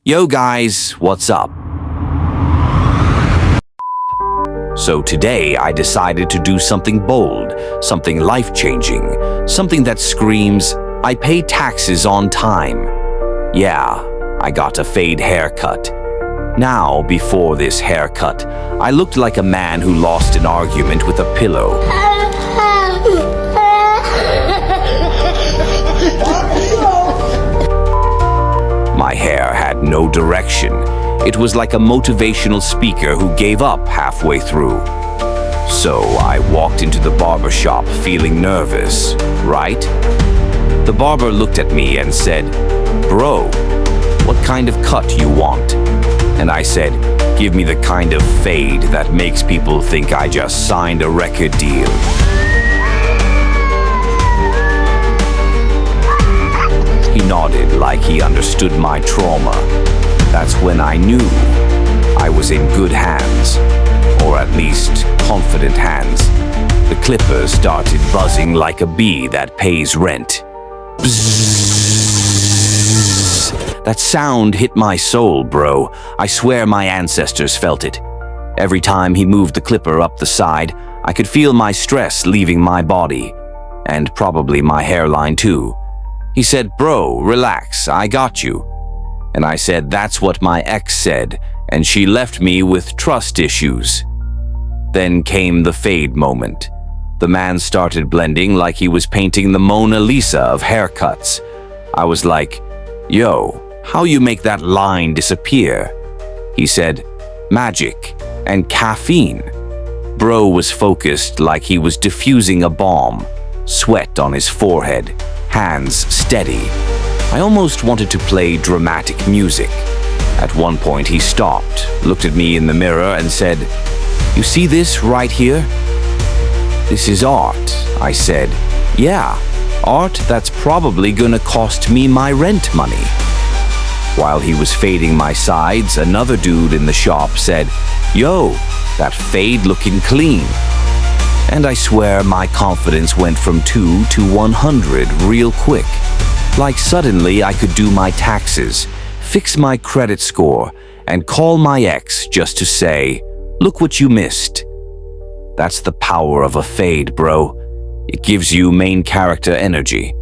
Yo guys, what's up? So today I decided to do something bold, something life-changing, something that screams, I pay taxes on time. Yeah, I got a fade haircut. Now, before this haircut, I looked like a man who lost an argument with a pillow. My hair had no direction. It was like a motivational speaker who gave up halfway through. So I walked into the barbershop feeling nervous, right? The barber looked at me and said, "Bro, what kind of cut you want?" And I said, "Give me the kind of fade that makes people think I just signed a record deal." He nodded like he understood my trauma. That's when I knew I was in good hands, or at least confident hands. The clippers started buzzing like a bee that pays rent. Bzzz. That sound hit my soul, bro. I swear my ancestors felt it. Every time he moved the clipper up the side, I could feel my stress leaving my body, and probably my hairline too. He said, "Bro, relax, I got you." And I said, "That's what my ex said, and she left me with trust issues." Then came the fade moment. The man started blending like he was painting the Mona Lisa of haircuts. I was like, "Yo, how you make that line disappear?" He said, "Magic and caffeine." Bro was focused like he was diffusing a bomb, sweat on his forehead, hands steady. I almost wanted to play dramatic music. At one point he stopped, looked at me in the mirror and said, "You see this right here? This is art," I said. "Yeah, art that's probably gonna cost me my rent money." While he was fading my sides, another dude in the shop said, "Yo, that fade looking clean." And I swear my confidence went from 2 to 100 real quick. Like suddenly I could do my taxes, fix my credit score, and call my ex just to say, "Look what you missed." That's the power of a fade, bro. It gives you main character energy.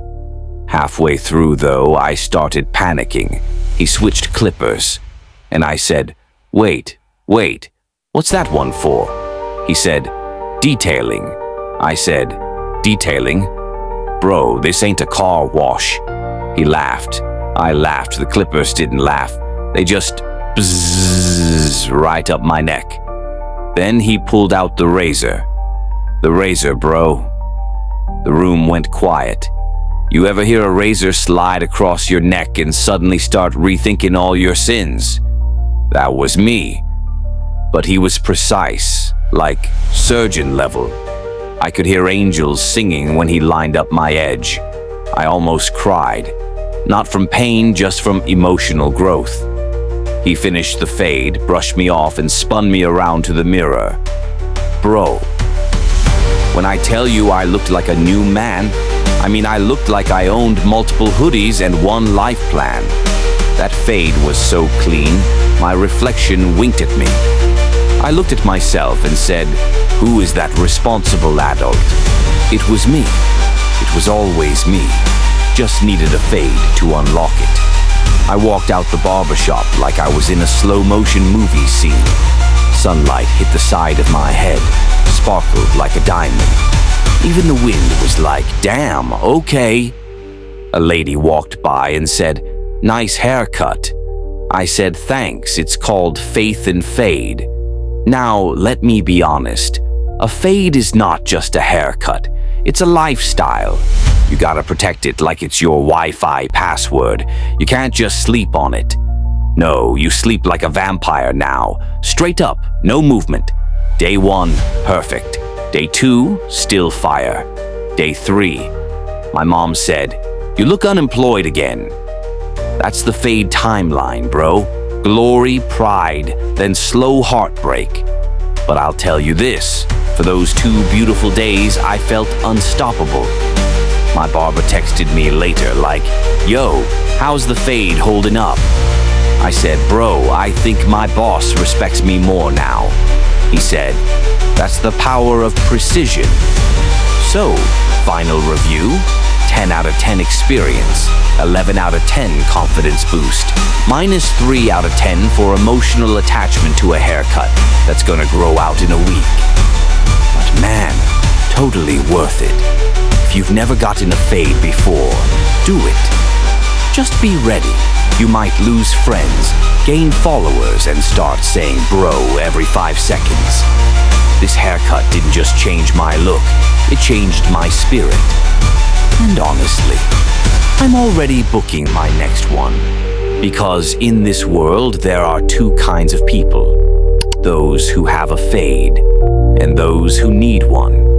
Halfway through, though, I started panicking. He switched clippers, and I said, wait, what's that one for?" He said, "Detailing." I said, "Detailing? Bro, this ain't a car wash." He laughed. I laughed. The clippers didn't laugh. They just bzzz right up my neck. Then he pulled out the razor. The razor, bro. The room went quiet. You ever hear a razor slide across your neck and suddenly start rethinking all your sins? That was me. But he was precise, like surgeon level. I could hear angels singing when he lined up my edge. I almost cried. Not from pain, just from emotional growth. He finished the fade, brushed me off, and spun me around to the mirror. Bro, when I tell you I looked like a new man, I mean I looked like I owned multiple hoodies and one life plan. That fade was so clean, my reflection winked at me. I looked at myself and said, "Who is that responsible adult?" It was me. It was always me. Just needed a fade to unlock it. I walked out the barbershop like I was in a slow-motion movie scene. Sunlight hit the side of my head, sparkled like a diamond. Even the wind was like, "Damn, okay." A lady walked by and said, "Nice haircut." I said, "Thanks, it's called Faith and Fade." Now, let me be honest. A fade is not just a haircut. It's a lifestyle. You gotta protect it like it's your Wi-Fi password. You can't just sleep on it. No, you sleep like a vampire now. Straight up, no movement. Day 1, perfect. Day 2, still fire. Day 3, my mom said, "You look unemployed again." That's the fade timeline, bro. Glory, pride, then slow heartbreak. But I'll tell you this, for those 2 beautiful days, I felt unstoppable. My barber texted me later like, "Yo, how's the fade holding up?" I said, "Bro, I think my boss respects me more now." He said, "That's the power of precision." So, final review, 10 out of 10 experience, 11 out of 10 confidence boost, -3 out of 10 for emotional attachment to a haircut that's gonna grow out in a week. But man, totally worth it. If you've never gotten a fade before, do it. Just be ready. You might lose friends, gain followers, and start saying bro every 5 seconds. This haircut didn't just change my look, it changed my spirit. And honestly, I'm already booking my next one. Because in this world, there are two kinds of people. Those who have a fade, and those who need one.